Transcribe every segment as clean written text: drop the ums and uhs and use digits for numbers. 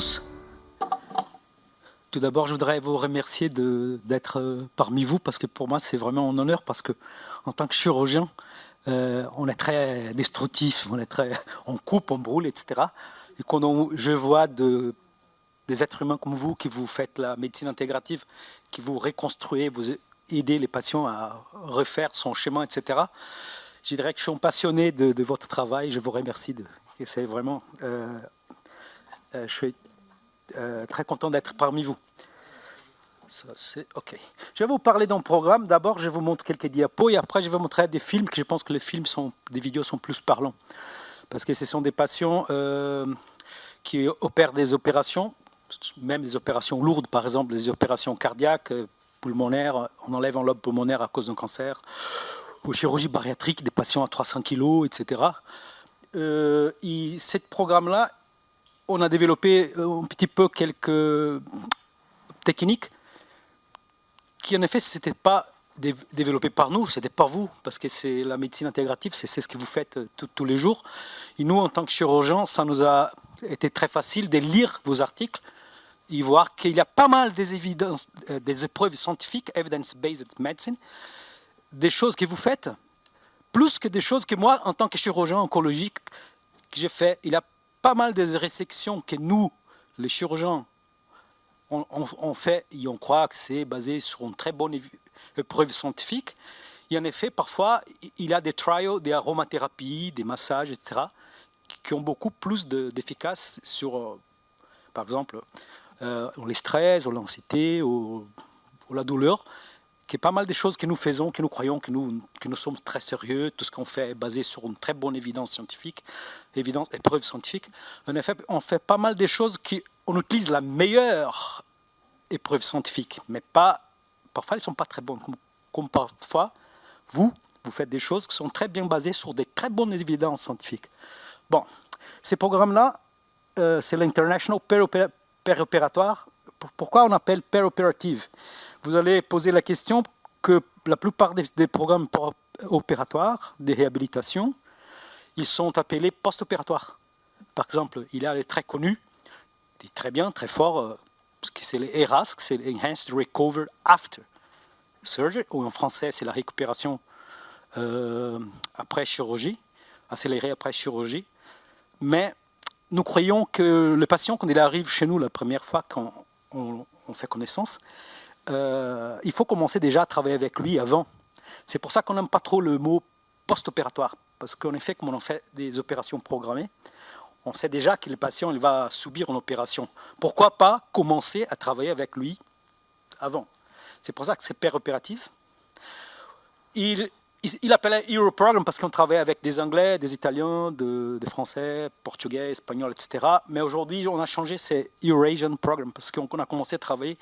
tous. Tout d'abord, je voudrais vous remercier d'être parmi vous, parce que pour moi, c'est vraiment un honneur, parce que en tant que chirurgien, on est très destructif, on coupe, on brûle, etc. Et quand je vois des êtres humains comme vous, qui vous faites la médecine intégrative, qui vous reconstruisez, vous aidez les patients à refaire son chemin, etc. Je dirais que je suis passionné de votre travail. Je vous remercie. C'est vraiment... je suis très content d'être parmi vous. OK. Je vais vous parler d'un programme. D'abord, je vous montre quelques diapos et après, je vais vous montrer des films, que je pense que les films des vidéos sont plus parlants. Parce que ce sont des patients qui opèrent des opérations, même des opérations lourdes, par exemple des opérations cardiaques, pulmonaires, on enlève un lobe pulmonaire à cause d'un cancer, ou chirurgie bariatrique, des patients à 300 kg, etc. Ce programme-là, on a développé un petit peu quelques techniques qui, en effet, ce n'était pas développé par nous, c'était par vous, parce que c'est la médecine intégrative, c'est ce que vous faites tous les jours. Et nous, en tant que chirurgiens, ça nous a été très facile de lire vos articles et voir qu'il y a pas mal des épreuves scientifiques, evidence-based medicine, des choses que vous faites, plus que des choses que moi, en tant que chirurgien oncologique, que j'ai fait. Il y a pas mal de résections que nous, les chirurgiens, on fait et on croit que c'est basé sur une très bonne épreuve scientifique. Et en effet, parfois, il y a des trials, des aromathérapies, des massages, etc., qui ont beaucoup plus d'efficace sur, par exemple, les stress, ou l'anxiété, ou la douleur, qui est pas mal de choses que nous faisons, que nous croyons que nous sommes très sérieux. Tout ce qu'on fait est basé sur une très bonne évidence scientifique, épreuve scientifique. En effet, on fait pas mal de choses on utilise la meilleure épreuve scientifique, mais parfois elles ne sont pas très bonnes. Comme parfois, vous faites des choses qui sont très bien basées sur des très bonnes évidences scientifiques. Bon, ces programmes-là, c'est l'International Peropératoire. Pourquoi on appelle peropérative? Vous allez poser la question que la plupart des programmes opératoires, des réhabilitations, ils sont appelés post-opératoires. Par exemple, il y a les très connus, très bien, très forts, c'est les ERASC, c'est Enhanced Recovery After Surgery, ou en français, c'est la récupération après chirurgie, accélérée après chirurgie. Mais nous croyons que le patient, quand il arrive chez nous la première fois qu'on fait connaissance, il faut commencer déjà à travailler avec lui avant. C'est pour ça qu'on n'aime pas trop le mot post-opératoire, parce qu'en effet, comme on fait des opérations programmées, on sait déjà que le patient il va subir une opération. Pourquoi pas commencer à travailler avec lui avant? C'est pour ça que c'est péropératif. Il appelait Europrogram parce qu'on travaille avec des Anglais, des Italiens, des Français, Portugais, Espagnols, etc. Mais aujourd'hui, on a changé, c'est Eurasian Program parce qu'on a commencé à travailler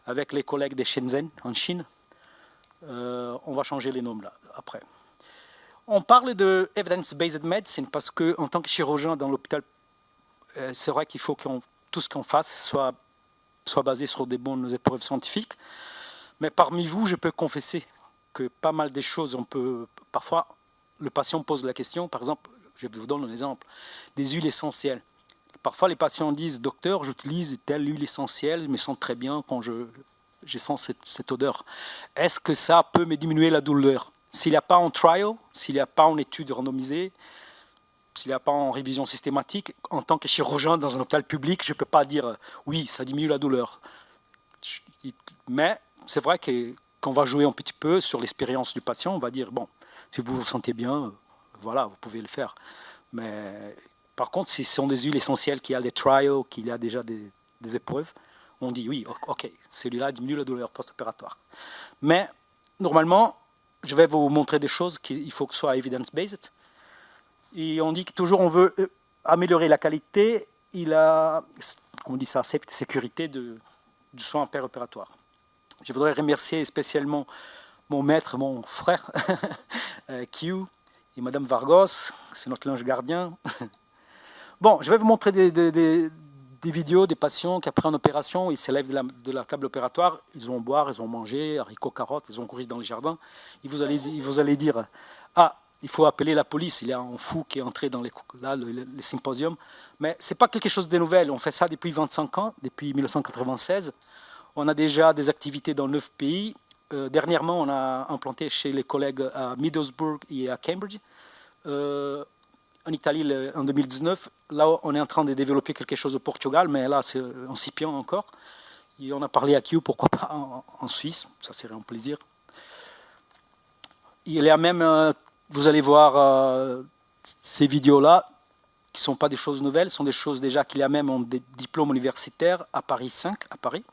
avec les collègues de Shenzhen, en Chine. On va changer les noms là, après. On parle de evidence-based medicine parce qu'en tant que chirurgien dans l'hôpital, c'est vrai qu'il faut que tout ce qu'on fasse soit basé sur des bonnes épreuves scientifiques. Mais parmi vous, je peux confesser que pas mal des choses, parfois, le patient pose la question, par exemple, je vous donne un exemple, des huiles essentielles. Parfois, les patients disent, docteur, j'utilise telle huile essentielle, je me sens très bien quand je sens cette odeur. Est-ce que ça peut me diminuer la douleur? S'il n'y a pas un trial, s'il n'y a pas une étude randomisée, s'il n'y a pas en révision systématique, en tant que chirurgien dans un hôpital public, je ne peux pas dire oui, ça diminue la douleur. Mais c'est vrai qu'on va jouer un petit peu sur l'expérience du patient. On va dire, bon, si vous vous sentez bien, voilà, vous pouvez le faire. Mais par contre, si ce sont des huiles essentielles, qu'il y a des trials, qu'il y a déjà des épreuves, on dit oui, ok, celui-là diminue la douleur post-opératoire. Mais normalement, je vais vous montrer des choses qu'il faut que ce soit evidence-based. Et on dit que toujours on veut améliorer la qualité et on dit ça, sécurité du soin péropératoire. Je voudrais remercier spécialement mon maître, mon frère, Q, et Madame Vargos, c'est notre ange gardien. Bon, je vais vous montrer des vidéos des patients qui, après une opération, ils se lèvent de la table opératoire, ils vont boire, ils vont manger, haricots, carottes, ils vont courir dans le jardin. Et vous allez dire, ah, il faut appeler la police. Il y a un fou qui est entré dans les symposiums. Mais ce n'est pas quelque chose de nouvel. On fait ça depuis 25 ans, depuis 1996. On a déjà des activités dans 9 pays. Dernièrement, on a implanté chez les collègues à Middlesbrough et à Cambridge. En Italie, en 2019. Là, on est en train de développer quelque chose au Portugal, mais là, c'est incipient encore. Et on a parlé à Kew, pourquoi pas en Suisse. Ça serait un plaisir. Il y a même... vous allez voir ces vidéos-là, qui ne sont pas des choses nouvelles, sont des choses déjà qu'il y a même en diplôme universitaire à Paris 5, à Paris,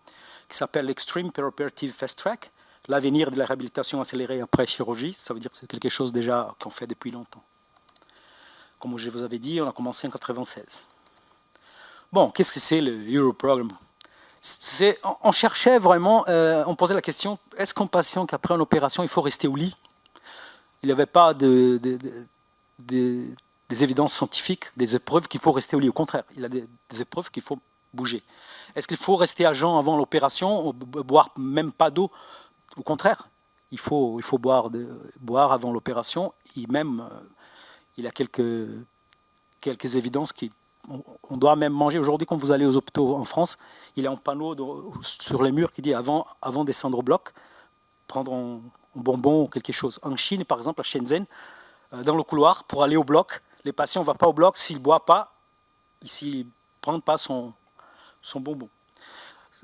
qui s'appelle l'Extreme Perioperative Fast Track, l'avenir de la réhabilitation accélérée après chirurgie. Ça veut dire que c'est quelque chose déjà qu'on fait depuis longtemps. Comme je vous avais dit, on a commencé en 1996. Bon, qu'est-ce que c'est le Europrogram? On cherchait vraiment, on posait la question, est-ce qu'un patient qu'après une opération, il faut rester au lit? Il n'y avait pas des évidences scientifiques, des épreuves qu'il faut rester au lit. Au contraire, il y a des épreuves qu'il faut bouger. Est-ce qu'il faut rester à jeun avant l'opération, boire même pas d'eau? Au contraire, il faut boire avant l'opération. Et même, il y a quelques évidences on doit même manger. Aujourd'hui, quand vous allez aux hôpitaux en France, il y a un panneau sur les murs qui dit avant de descendre au bloc, prendre un bonbon ou quelque chose. En Chine, par exemple, à Shenzhen, dans le couloir, pour aller au bloc, les patients ne vont pas au bloc s'ils ne boivent pas, s'ils ne prennent pas son bonbon.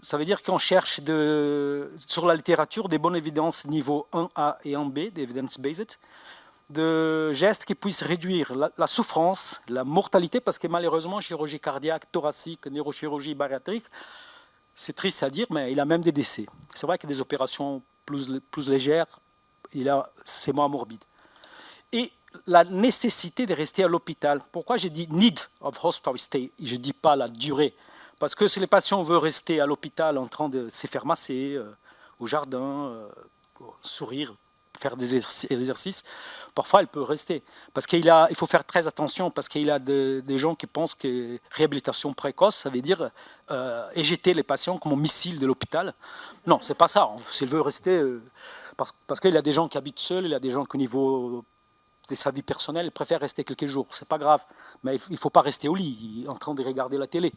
Ça veut dire qu'on cherche sur la littérature des bonnes évidences niveau 1A et 1B, des evidence-based, de gestes qui puissent réduire la souffrance, la mortalité, parce que malheureusement, chirurgie cardiaque, thoracique, neurochirurgie bariatrique, c'est triste à dire, mais il y a même des décès. C'est vrai que des opérations plus légères, c'est moins morbide. Et la nécessité de rester à l'hôpital. Pourquoi j'ai dit need of hospital stay? Je ne dis pas la durée. Parce que si les patients veulent rester à l'hôpital en train de se faire masser au jardin, sourire, faire des exercices, parfois elle peut rester. Parce qu'il faut faire très attention, parce qu'il y a des gens qui pensent que réhabilitation précoce, ça veut dire éjecter les patients comme un missile de l'hôpital. Non, c'est pas ça. S'il veut rester, parce qu'il y a des gens qui habitent seuls, il y a des gens qui au niveau de sa vie personnelle, ils préfèrent rester quelques jours. C'est pas grave. Mais il ne faut pas rester au lit, en train de regarder la télé.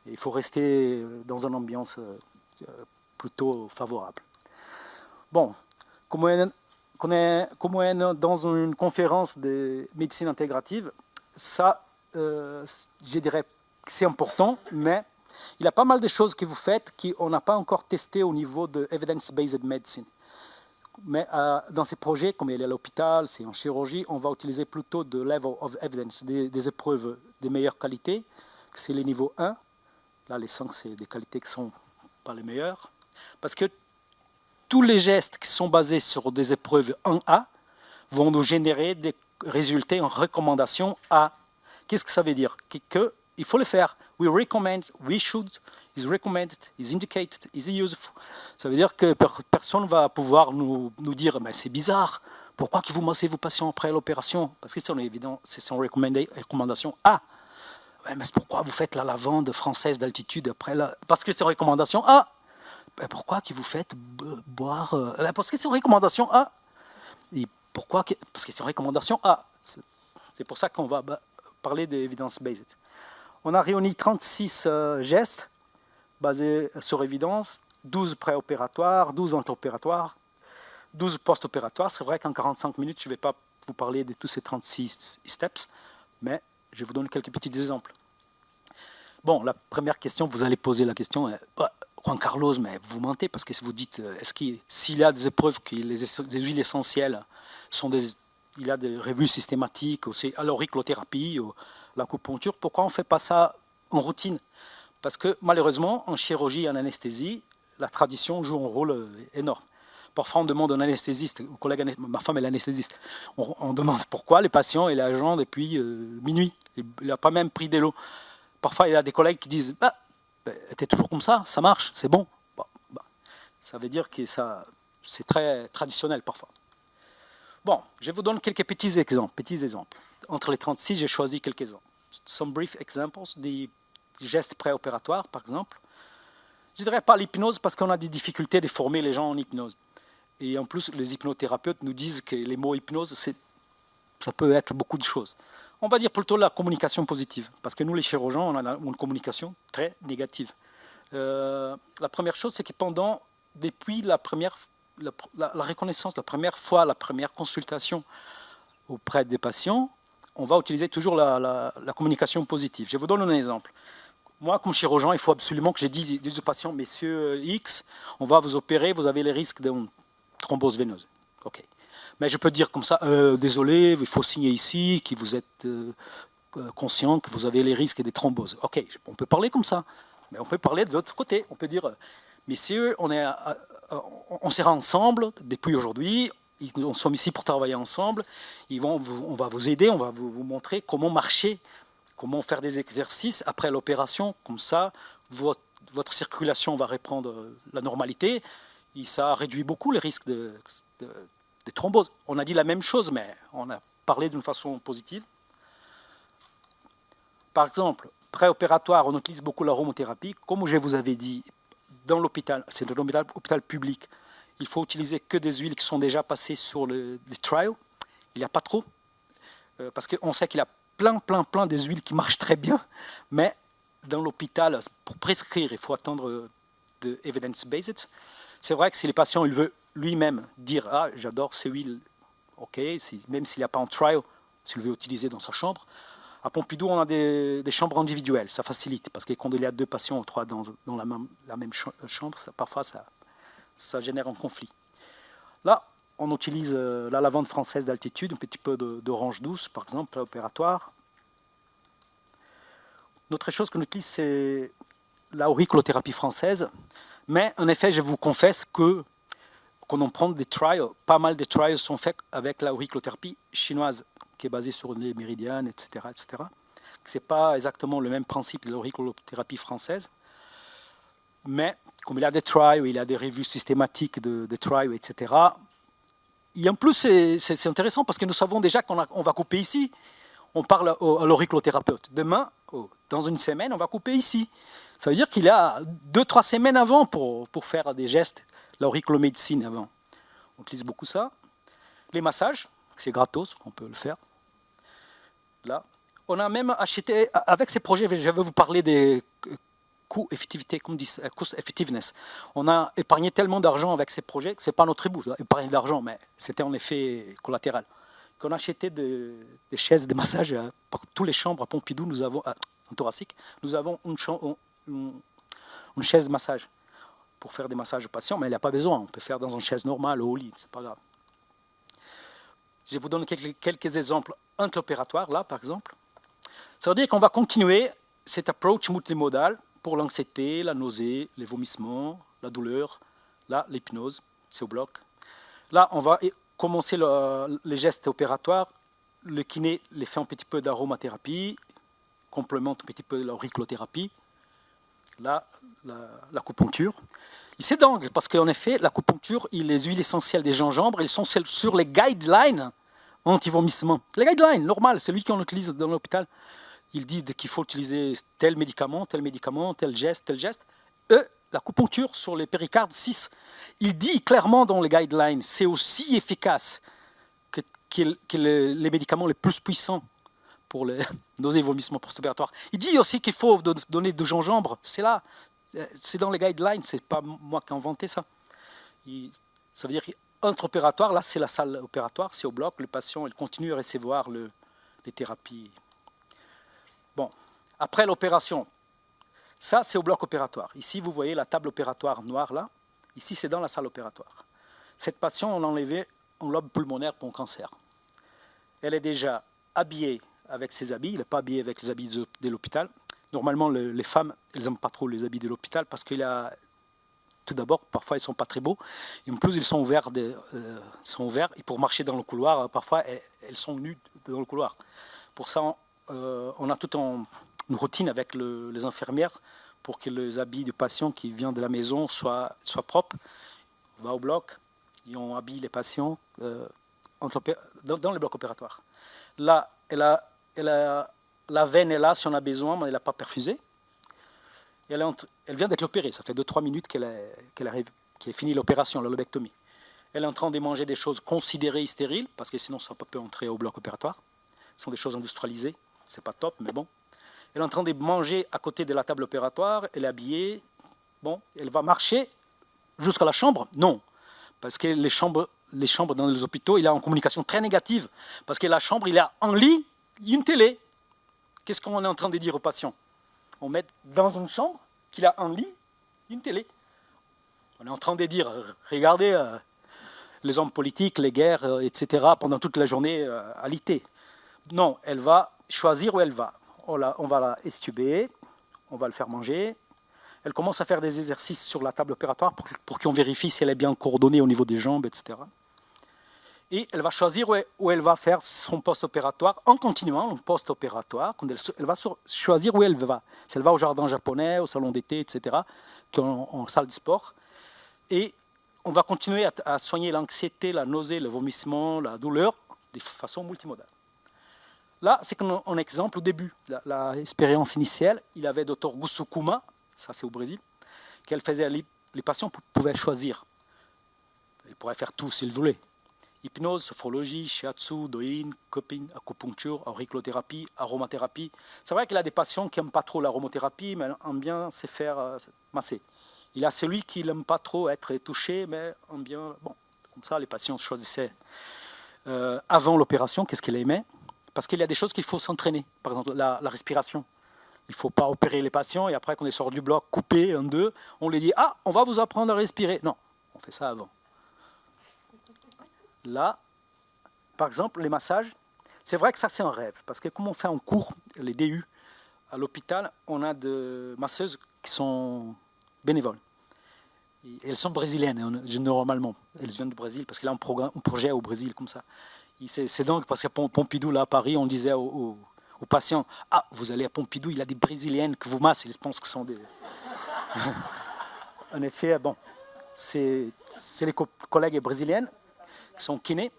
Il faut rester dans une ambiance plutôt favorable. Bon, comme on est dans une conférence de médecine intégrative, ça, je dirais que c'est important, mais il y a pas mal de choses que vous faites qu'on n'a pas encore testé au niveau de evidence-based medicine. Mais dans ces projets, comme il est à l'hôpital, c'est en chirurgie, on va utiliser plutôt de level of evidence, des épreuves de meilleure qualité, c'est le niveau 1. Là, les 5, c'est des qualités qui ne sont pas les meilleures. Parce que tous les gestes qui sont basés sur des épreuves 1A vont nous générer des résultats en recommandation A. Qu'est-ce que ça veut dire? Qu'il faut le faire. We recommend, we should, is recommended, is indicated, is useful. Ça veut dire que personne ne va pouvoir nous dire mais c'est bizarre, pourquoi que vous massez vos patients après l'opération? Parce que c'est évident, c'est son recommandation A. Ouais, mais pourquoi vous faites la lavande française d'altitude après parce que c'est une recommandation A. Pourquoi que vous faites boire parce que c'est une recommandation A. Et pourquoi parce que c'est une recommandation A. C'est pour ça qu'on va parler d'évidence-based. On a réuni 36 gestes basés sur évidence, 12 préopératoires, 12 antéopératoires, 12 post-opératoires. C'est vrai qu'en 45 minutes, je ne vais pas vous parler de tous ces 36 steps, mais je vous donne quelques petits exemples. Bon, la première question, vous allez poser la question, Juan Carlos, mais vous mentez, parce que si vous dites, s'il y a des épreuves que les huiles essentielles il y a des revues systématiques, ou c'est l'auriculothérapie, ou l'acupuncture, pourquoi on ne fait pas ça en routine? Parce que malheureusement, en chirurgie et en anesthésie, la tradition joue un rôle énorme. Parfois, on demande à un anesthésiste, au collègue, ma femme est l'anesthésiste, on demande pourquoi les patients est à jeun depuis minuit, il n'a pas même pris de l'eau. Parfois, il y a des collègues qui disent t'es toujours comme ça marche, c'est bon. Ça veut dire que c'est très traditionnel parfois. Bon, je vous donne quelques petits exemples. Entre les 36, j'ai choisi quelques exemples. Some brief examples, des gestes préopératoires, par exemple. Je ne dirais pas l'hypnose parce qu'on a des difficultés de former les gens en hypnose. Et en plus, les hypnothérapeutes nous disent que les mots hypnose, ça peut être beaucoup de choses. On va dire plutôt la communication positive, parce que nous, les chirurgiens, on a une communication très négative. La première chose, c'est que depuis la reconnaissance, la première fois, la première consultation auprès des patients, on va utiliser toujours la communication positive. Je vous donne un exemple. Moi, comme chirurgien, il faut absolument que je dise aux patients, Messieurs X, on va vous opérer, vous avez les risques d'une thrombose veineuse. Ok. Mais je peux dire comme ça, désolé, il faut signer ici, que vous êtes conscient que vous avez les risques des thromboses. Ok, on peut parler comme ça, mais on peut parler de l'autre côté. On peut dire, messieurs, on sera ensemble depuis aujourd'hui, nous sommes ici pour travailler ensemble, on va vous aider, on va vous montrer comment marcher, comment faire des exercices après l'opération, comme ça, votre circulation va reprendre la normalité, et ça réduit beaucoup les risques de thromboses. On a dit la même chose, mais on a parlé d'une façon positive. Par exemple, préopératoire, on utilise beaucoup l'aromothérapie. Comme je vous avais dit, dans l'hôpital, c'est dans l'hôpital public, il faut utiliser que des huiles qui sont déjà passées sur les trials. Il n'y a pas trop, parce qu'on sait qu'il y a plein des huiles qui marchent très bien, mais dans l'hôpital, pour prescrire, il faut attendre de evidence-based. C'est vrai que si le patient il veut lui-même dire « Ah, j'adore ces huiles », ok, même s'il n'y a pas un trial, s'il veut utiliser dans sa chambre. À Pompidou, on a des chambres individuelles, ça facilite, parce que quand il y a 2 patients ou 3 dans la même chambre, parfois ça génère un conflit. Là, on utilise la lavande française d'altitude, un petit peu d'orange douce, par exemple, opératoire. Une autre chose qu'on utilise, c'est la auriculothérapie française. Mais en effet, je vous confesse que quand on prend des trials, pas mal de trials sont faits avec la auriculothérapie chinoise, qui est basée sur les méridianes, etc. etc. Ce n'est pas exactement le même principe de l'auriculothérapie française. Mais comme il y a des trials, il y a des revues systématiques de trials, etc. Et en plus, c'est intéressant parce que nous savons déjà qu'on va couper ici. On parle à l'auriculothérapeute. Demain, dans une semaine, on va couper ici. Ça veut dire qu'il y a 2-3 semaines avant pour faire des gestes, l'auriculomédecine avant. On utilise beaucoup ça. Les massages, c'est gratos, on peut le faire. Là. On a même acheté, avec ces projets, je vais vous parler des coûts effectivité, comme dit, cost effectiveness. On a épargné tellement d'argent avec ces projets que ce n'est pas notre but, épargner d'argent, mais c'était en effet collatéral. Qu'on a acheté des chaises de massage pour toutes les chambres à Pompidou, nous avons, en thoracique, nous avons une chaise de massage pour faire des massages aux patients, mais il n'y a pas besoin, on peut faire dans une chaise normale ou au lit, c'est pas grave. Je vous donne quelques exemples intraopératoires, là par exemple. Ça veut dire qu'on va continuer cette approche multimodale pour l'anxiété, la nausée, les vomissements, la douleur, là l'hypnose, c'est au bloc. Là, on va commencer les gestes opératoires. Le kiné les fait un petit peu d'aromathérapie, complémente un petit peu l'auriculothérapie. Là, l'acupuncture. C'est dingue, parce qu'en effet, l'acupuncture et les huiles essentielles des gingembre, elles sont sur les guidelines anti-vomissement. Les guidelines, normal, c'est lui qu'on utilise dans l'hôpital. Ils disent qu'il faut utiliser tel médicament, tel geste. L'acupuncture sur les péricardes 6, il dit clairement dans les guidelines, c'est aussi efficace que les médicaments les plus puissants pour les nausées et vomissements post-opératoires. Il dit aussi qu'il faut donner du gingembre, c'est là, c'est dans les guidelines, c'est pas moi qui ai inventé ça. Ça veut dire qu'intra-opératoire, là c'est la salle opératoire, c'est au bloc, le patient il continue à recevoir les thérapies. Bon, après l'opération, ça c'est au bloc opératoire. Ici vous voyez la table opératoire noire là, ici c'est dans la salle opératoire. Cette patiente, on l'a enlevée en lobe pulmonaire pour un cancer. Elle est déjà habillée avec ses habits, elle n'est pas habillée avec les habits de l'hôpital. Normalement, les femmes, elles n'aiment pas trop les habits de l'hôpital parce qu'il y a, tout d'abord, parfois ils ne sont pas très beaux. Et en plus, ils sont ouverts, et pour marcher dans le couloir, parfois elles sont nues dans le couloir. Pour ça, on a toute une routine avec les infirmières pour que les habits du patient qui vient de la maison soient propres. On va au bloc et on habille les patients dans le bloc opératoire. Là, la veine est là si on a besoin, mais elle n'a pas perfusé. Elle vient d'être opérée, ça fait 2-3 minutes qu'elle a fini l'opération, la lobectomie. Elle est en train de manger des choses considérées stériles, parce que sinon ça ne peut pas entrer au bloc opératoire. Ce sont des choses industrialisées, c'est pas top, mais bon. Elle est en train de manger à côté de la table opératoire, elle est habillée. Bon, elle va marcher jusqu'à la chambre? Non, parce que les chambres dans les hôpitaux, il y a une communication très négative, parce que la chambre, il y a un lit, une télé. Qu'est-ce qu'on est en train de dire aux patients? On met dans une chambre qu'il a un lit, une télé. On est en train de dire, regardez les hommes politiques, les guerres, etc., pendant toute la journée à l'IT. Non, elle va choisir où elle va. On va la extuber, on va le faire manger. Elle commence à faire des exercices sur la table opératoire pour qu'on vérifie si elle est bien coordonnée au niveau des jambes, etc. Et elle va choisir où elle va faire son post-opératoire en continuant le post-opératoire. Elle va choisir où elle va. Si elle va au jardin japonais, au salon d'été, etc., en salle de sport. Et on va continuer à soigner l'anxiété, la nausée, le vomissement, la douleur de façon multimodale. Là, c'est un exemple au début. L'expérience initiale, il avait Dr Gusukuma, ça c'est au Brésil, qu'elle faisait, les patients pouvaient choisir. Ils pourraient faire tout s'ils voulaient. Hypnose, sophrologie, shiatsu, doin, cupping, acupuncture, auriculothérapie, aromathérapie. C'est vrai qu'il a des patients qui n'aiment pas trop l'aromathérapie, mais aiment bien se faire masser. Il y a celui qui n'aime pas trop être touché, mais aime bien... Bon, comme ça, les patients choisissaient avant l'opération, qu'est-ce qu'ils aimaient. Parce qu'il y a des choses qu'il faut s'entraîner. Par exemple, la respiration. Il ne faut pas opérer les patients et après, quand ils sortent du bloc coupé en deux, on les dit « Ah, on va vous apprendre à respirer ». Non, on fait ça avant. Là, par exemple, les massages, c'est vrai que ça, c'est un rêve. Parce que comme on fait en cours, les DU, à l'hôpital, on a des masseuses qui sont bénévoles. Et elles sont brésiliennes, normalement. Elles viennent du Brésil parce qu'il y a un projet au Brésil comme ça. C'est donc parce qu'à Pompidou, là, à Paris, on disait aux patients « Ah, vous allez à Pompidou, il y a des Brésiliennes que vous massent. » Ils pensent que ce sont des... En effet, bon, c'est les collègues brésiliennes qui sont kinés.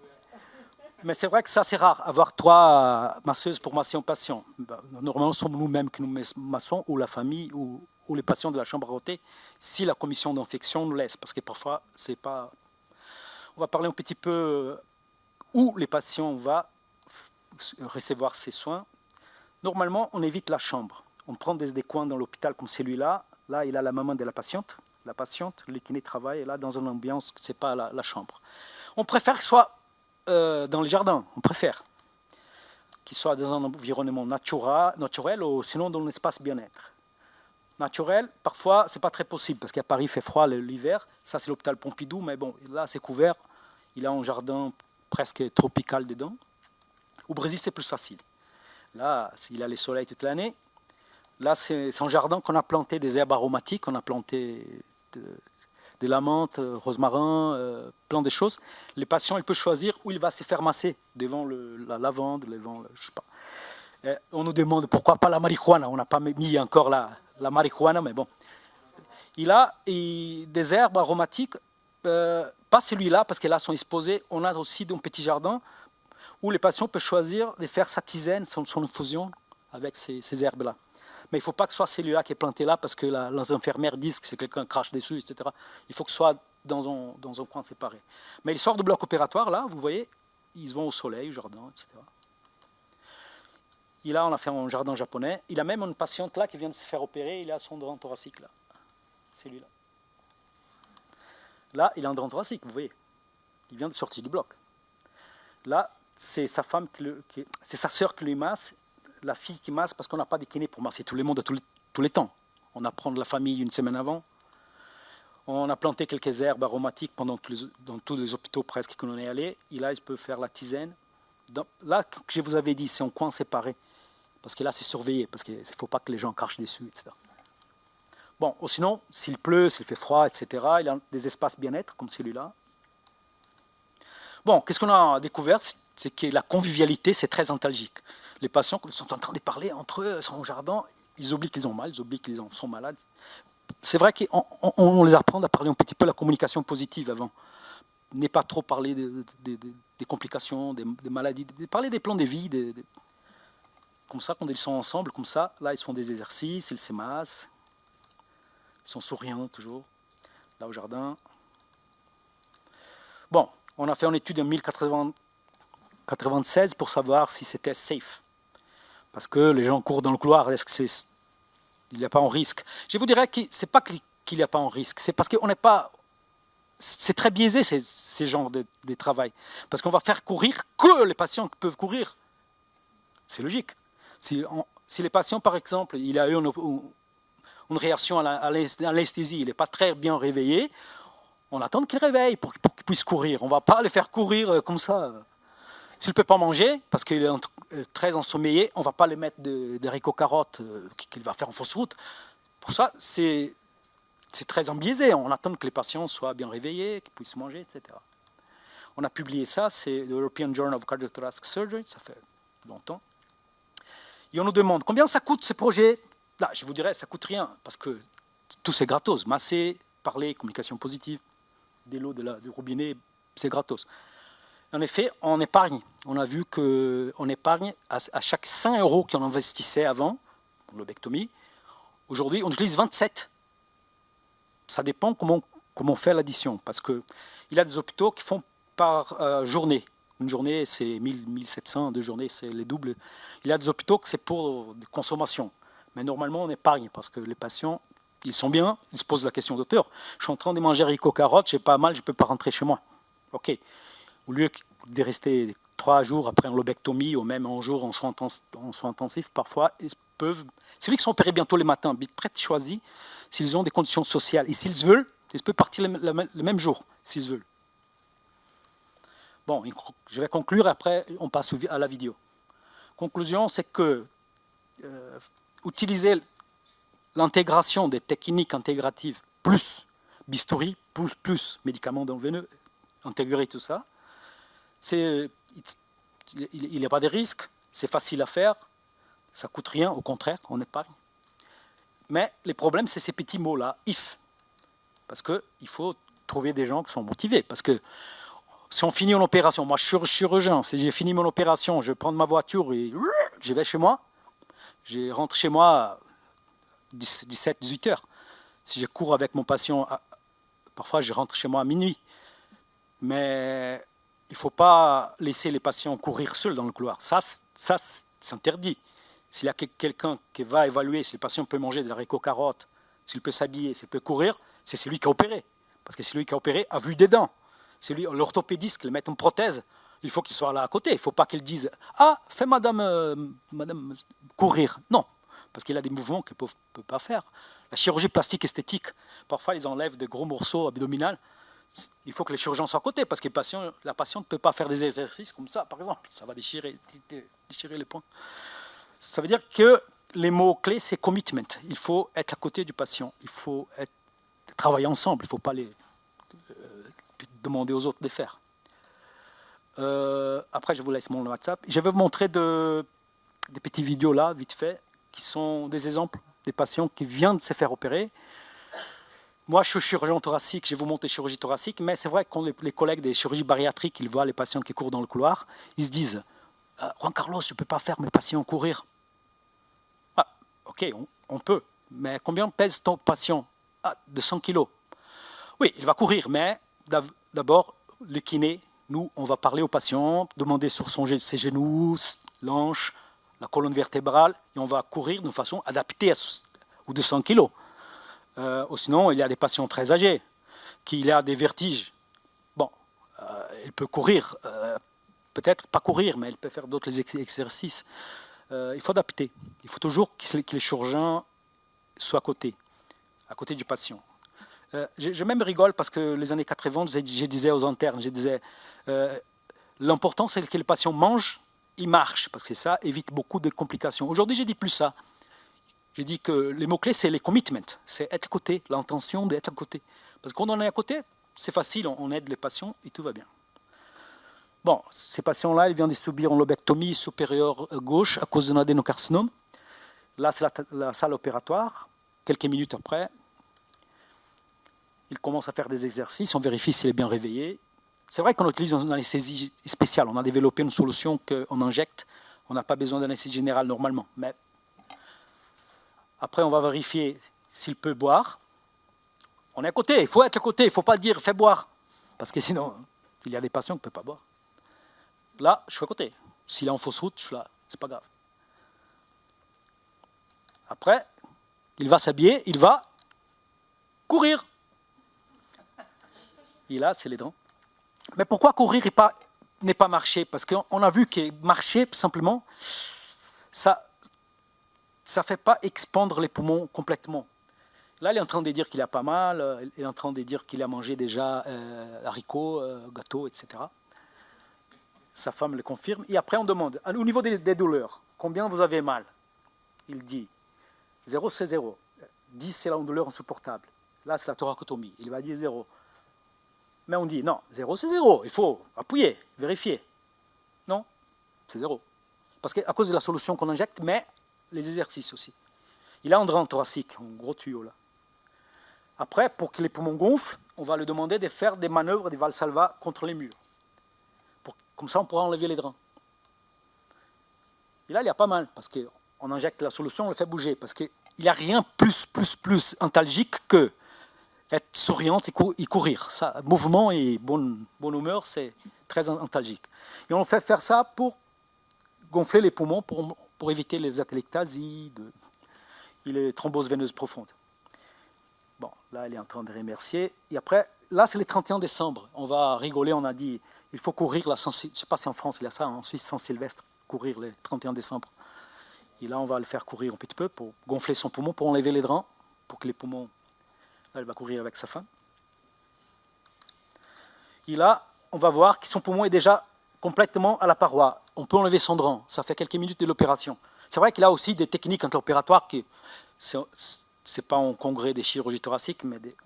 Mais c'est vrai que ça, c'est rare, avoir 3 masseuses pour masser un patient. Normalement, ce sont nous-mêmes qui nous massons, ou la famille, ou les patients de la chambre à côté, si la commission d'infection nous laisse. Parce que parfois, c'est pas... On va parler un petit peu où les patients vont recevoir ces soins. Normalement, on évite la chambre. On prend des coins dans l'hôpital comme celui-là. Là, il a la maman de la patiente. La patiente, le kiné travaille là dans une ambiance que ce n'est pas la chambre. On préfère que ce soit dans les jardins. On préfère qu'il soit dans un environnement naturel ou sinon dans un espace bien-être. Naturel, parfois, ce n'est pas très possible parce qu'à Paris, il fait froid l'hiver. Ça, c'est l'hôpital Pompidou, mais bon, là, c'est couvert. Il a un jardin presque tropical dedans. Au Brésil, c'est plus facile. Là, il a le soleil toute l'année. Là, c'est un jardin qu'on a planté des herbes aromatiques. On a planté de la menthe, rosmarin, plein de choses. Les patients, ils peuvent choisir où il va se faire masser, devant la lavande, devant je sais pas. On nous demande pourquoi pas la marijuana. On n'a pas mis encore la marijuana, mais bon. Il a des herbes aromatiques. Pas celui-là, parce que là, sont exposés. On a aussi un petit jardin où les patients peuvent choisir de faire sa tisane, son infusion avec ces herbes-là. Mais il ne faut pas que ce soit celui-là qui est planté là, parce que les infirmières disent que c'est quelqu'un qui crache dessus, etc. Il faut que ce soit dans un coin séparé. Mais ils sortent du bloc opératoire, là, vous voyez, ils vont au soleil, au jardin, etc. Et là, on a fait un jardin japonais. Il a même une patiente là qui vient de se faire opérer, il a son drain thoracique là. Celui-là. Là, il a un drain thoracique, vous voyez. Il vient de sortir du bloc. Là, c'est sa femme, c'est sa sœur qui lui masse, la fille qui masse, parce qu'on n'a pas de kiné pour masser tout le monde à tous les temps. On apprend de la famille une semaine avant. On a planté quelques herbes aromatiques dans tous les hôpitaux presque que l'on est allé. Et là, il peut faire la tisane. Là, que je vous avais dit, c'est un coin séparé. Parce que là, c'est surveillé, parce qu'il ne faut pas que les gens crachent dessus, etc. Bon, sinon, s'il pleut, s'il fait froid, etc., il y a des espaces bien-être, comme celui-là. Bon, qu'est-ce qu'on a découvert? C'est que la convivialité, c'est très antalgique. Les patients, quand ils sont en train de parler entre eux, ils sont au jardin, ils oublient qu'ils ont mal, ils oublient qu'ils sont malades. C'est vrai qu'on les apprend à parler un petit peu la communication positive avant. Ne pas trop parler des complications, des maladies, parler des plans de vie, comme ça, quand ils sont ensemble, comme ça, là, ils font des exercices, ils se massent, ils sont souriants toujours, là au jardin. Bon, on a fait une étude en 1996 pour savoir si c'était safe. Parce que les gens courent dans le couloir, est-ce que il n'y a pas un risque? Je vous dirais que ce n'est pas qu'il n'y a pas un risque, c'est parce qu'on n'est pas... C'est très biaisé ces genres de travail. Parce qu'on va faire courir que les patients qui peuvent courir. C'est logique. Si les patients, par exemple, il a eu une réaction à l'anesthésie, il n'est pas très bien réveillé, on attend qu'il réveille pour qu'il puisse courir. On ne va pas le faire courir comme ça. S'il ne peut pas manger, parce qu'il est très ensommeillé, on ne va pas le mettre de haricots carottes qu'il va faire en fausse route. Pour ça, c'est très biaisé. On attend que les patients soient bien réveillés, qu'ils puissent manger, etc. On a publié ça, c'est l'European Journal of Cardiothoracic Surgery, ça fait longtemps. Et on nous demande combien ça coûte ce projet. Là, je vous dirais, ça ne coûte rien, parce que tout c'est gratos. Masser, parler, communication positive, des lots du robinet, c'est gratos. En effet, on épargne. On a vu qu'on épargne à chaque 100 € qu'on investissait avant, pour la lobectomie. Aujourd'hui, on utilise 27. Ça dépend comment on fait l'addition. Parce qu'il y a des hôpitaux qui font par journée. Une journée, c'est 1700, 2 journées, c'est les doubles. Il y a des hôpitaux que c'est pour consommation. Mais normalement, on épargne parce que les patients, ils sont bien, ils se posent la question, docteur, je suis en train de manger haricots carottes, j'ai pas mal, je ne peux pas rentrer chez moi. OK. Au lieu de rester 3 jours après une lobectomie ou même un jour en soins intensifs, parfois, ils peuvent... C'est lui qui sont opérés bientôt les matins, très choisis, s'ils ont des conditions sociales. Et s'ils veulent, ils peuvent partir le même jour, s'ils veulent. Bon, je vais conclure, après on passe à la vidéo. Conclusion, c'est que utiliser l'intégration des techniques intégratives, plus bistouri, plus médicaments dans le veineux, intégrer tout ça, il n'y a pas de risque, c'est facile à faire, ça ne coûte rien, au contraire, on épargne. Mais le problème, c'est ces petits mots-là, if. Parce qu'il faut trouver des gens qui sont motivés. Parce que si on finit une opération, moi je suis chirurgien, si j'ai fini mon opération, je vais prendre ma voiture et je vais chez moi, je rentre chez moi à 17-18 heures. Si je cours avec mon patient, parfois je rentre chez moi à minuit. Mais il ne faut pas laisser les patients courir seuls dans le couloir. Ça c'est interdit. S'il y a quelqu'un qui va évaluer si le patient peut manger de l'haricot carotte, s'il peut s'habiller, s'il peut courir, c'est celui qui a opéré. Parce que celui qui a opéré a vu des dents. L'orthopédiste qui le met en prothèse, il faut qu'il soit là à côté. Il ne faut pas qu'il dise « Ah, fais madame courir ». Non, parce qu'il a des mouvements qu'il ne peut pas faire. La chirurgie plastique esthétique, parfois ils enlèvent de gros morceaux abdominaux. Il faut que les chirurgiens soient à côté, parce que la patiente ne peut pas faire des exercices comme ça, par exemple. Ça va déchirer les points. Ça veut dire que les mots-clés, c'est commitment. Il faut être à côté du patient. Il faut travailler ensemble. Il ne faut pas demander aux autres de faire. Après, je vous laisse mon WhatsApp. Je vais vous montrer des petites vidéos là, vite fait, qui sont des exemples des patients qui viennent de se faire opérer. Moi, je suis chirurgien thoracique, je vais vous montrer chirurgie thoracique, mais c'est vrai que quand les collègues des chirurgies bariatriques, ils voient les patients qui courent dans le couloir, ils se disent Juan Carlos, je ne peux pas faire mes patients courir. Ah, ok, on peut, mais combien pèse ton patient? 200 kilos. Oui, il va courir, mais d'abord, le kiné, nous, on va parler au patient, demander sur ses genoux, l'hanche, la colonne vertébrale, et on va courir de façon adaptée aux 200 kilos. Ou sinon, il y a des patients très âgés, qui ont des vertiges. Bon, il peut courir, peut-être pas courir, mais il peut faire d'autres exercices. Il faut adapter. Il faut toujours que les chirurgiens soient à côté du patient. Je même rigole parce que les années 80, je disais aux internes, l'important c'est que le patient mange, il marche, parce que ça évite beaucoup de complications. Aujourd'hui, je ne dis plus ça. Je dis que les mots-clés, c'est les commitments, c'est être à côté, l'intention d'être à côté. Parce que quand on est à côté, c'est facile, on aide les patients et tout va bien. Bon, ces patients-là, ils viennent de subir une lobectomie supérieure gauche à cause d'un adénocarcinome. Là, c'est la salle opératoire. Quelques minutes après, il commence à faire des exercices, on vérifie s'il est bien réveillé. C'est vrai qu'on utilise une anesthésie spéciale, on a développé une solution qu'on injecte, on n'a pas besoin d'anesthésie générale normalement. Mais après, on va vérifier s'il peut boire. On est à côté, il faut être à côté, il ne faut pas dire « fais boire », parce que sinon, Il y a des patients qui ne peuvent pas boire. Là, je suis à côté. S'il est en fausse route, je suis là. C'est pas grave. Après, il va s'habiller, il va courir. Et là, c'est les dents. Mais pourquoi courir n'est pas marcher? Parce qu'on a vu que marcher, simplement, ça ne fait pas expandre les poumons complètement. Là, il est en train de dire qu'il a pas mal, il est en train de dire qu'il a mangé déjà haricots, gâteaux, etc. Sa femme le confirme. Et après, on demande, au niveau des douleurs, combien vous avez mal? Il dit, 0 c'est 0, 10 c'est la douleur insupportable. Là, c'est la thoracotomie. Il va dire 0. Mais on dit, non, 0 c'est 0, il faut appuyer, vérifier. Non, c'est 0. Parce qu'à cause de la solution qu'on injecte, mais les exercices aussi. Il a un drain thoracique, un gros tuyau là. Après, pour que les poumons gonflent, on va lui demander de faire des manœuvres de Valsalva contre les murs. Comme ça, on pourra enlever les drains. Et là, il y a pas mal, parce qu'on injecte la solution, on le fait bouger. Parce qu'il n'y a rien plus antalgique que être souriante et courir. Ça, mouvement et bonne humeur, c'est très antalgique. Et on fait faire ça pour gonfler les poumons, pour éviter les atelectasies et les thromboses veineuses profondes. Bon, là, elle est en train de remercier. Et après, là, c'est le 31 décembre. On va rigoler, on a dit, il faut courir, je ne sais pas si en France il y a ça, en Suisse, Saint-Sylvestre, courir le 31 décembre. Et là, on va le faire courir un petit peu pour gonfler son poumon, pour enlever les drains, pour que les poumons... Là, elle va courir avec sa femme. Et là, on va voir que son poumon est déjà complètement à la paroi. On peut enlever son drain. Ça fait quelques minutes de l'opération. C'est vrai qu'il a aussi des techniques intraopératoires qui... Ce n'est pas un congrès des chirurgies thoraciques, mais des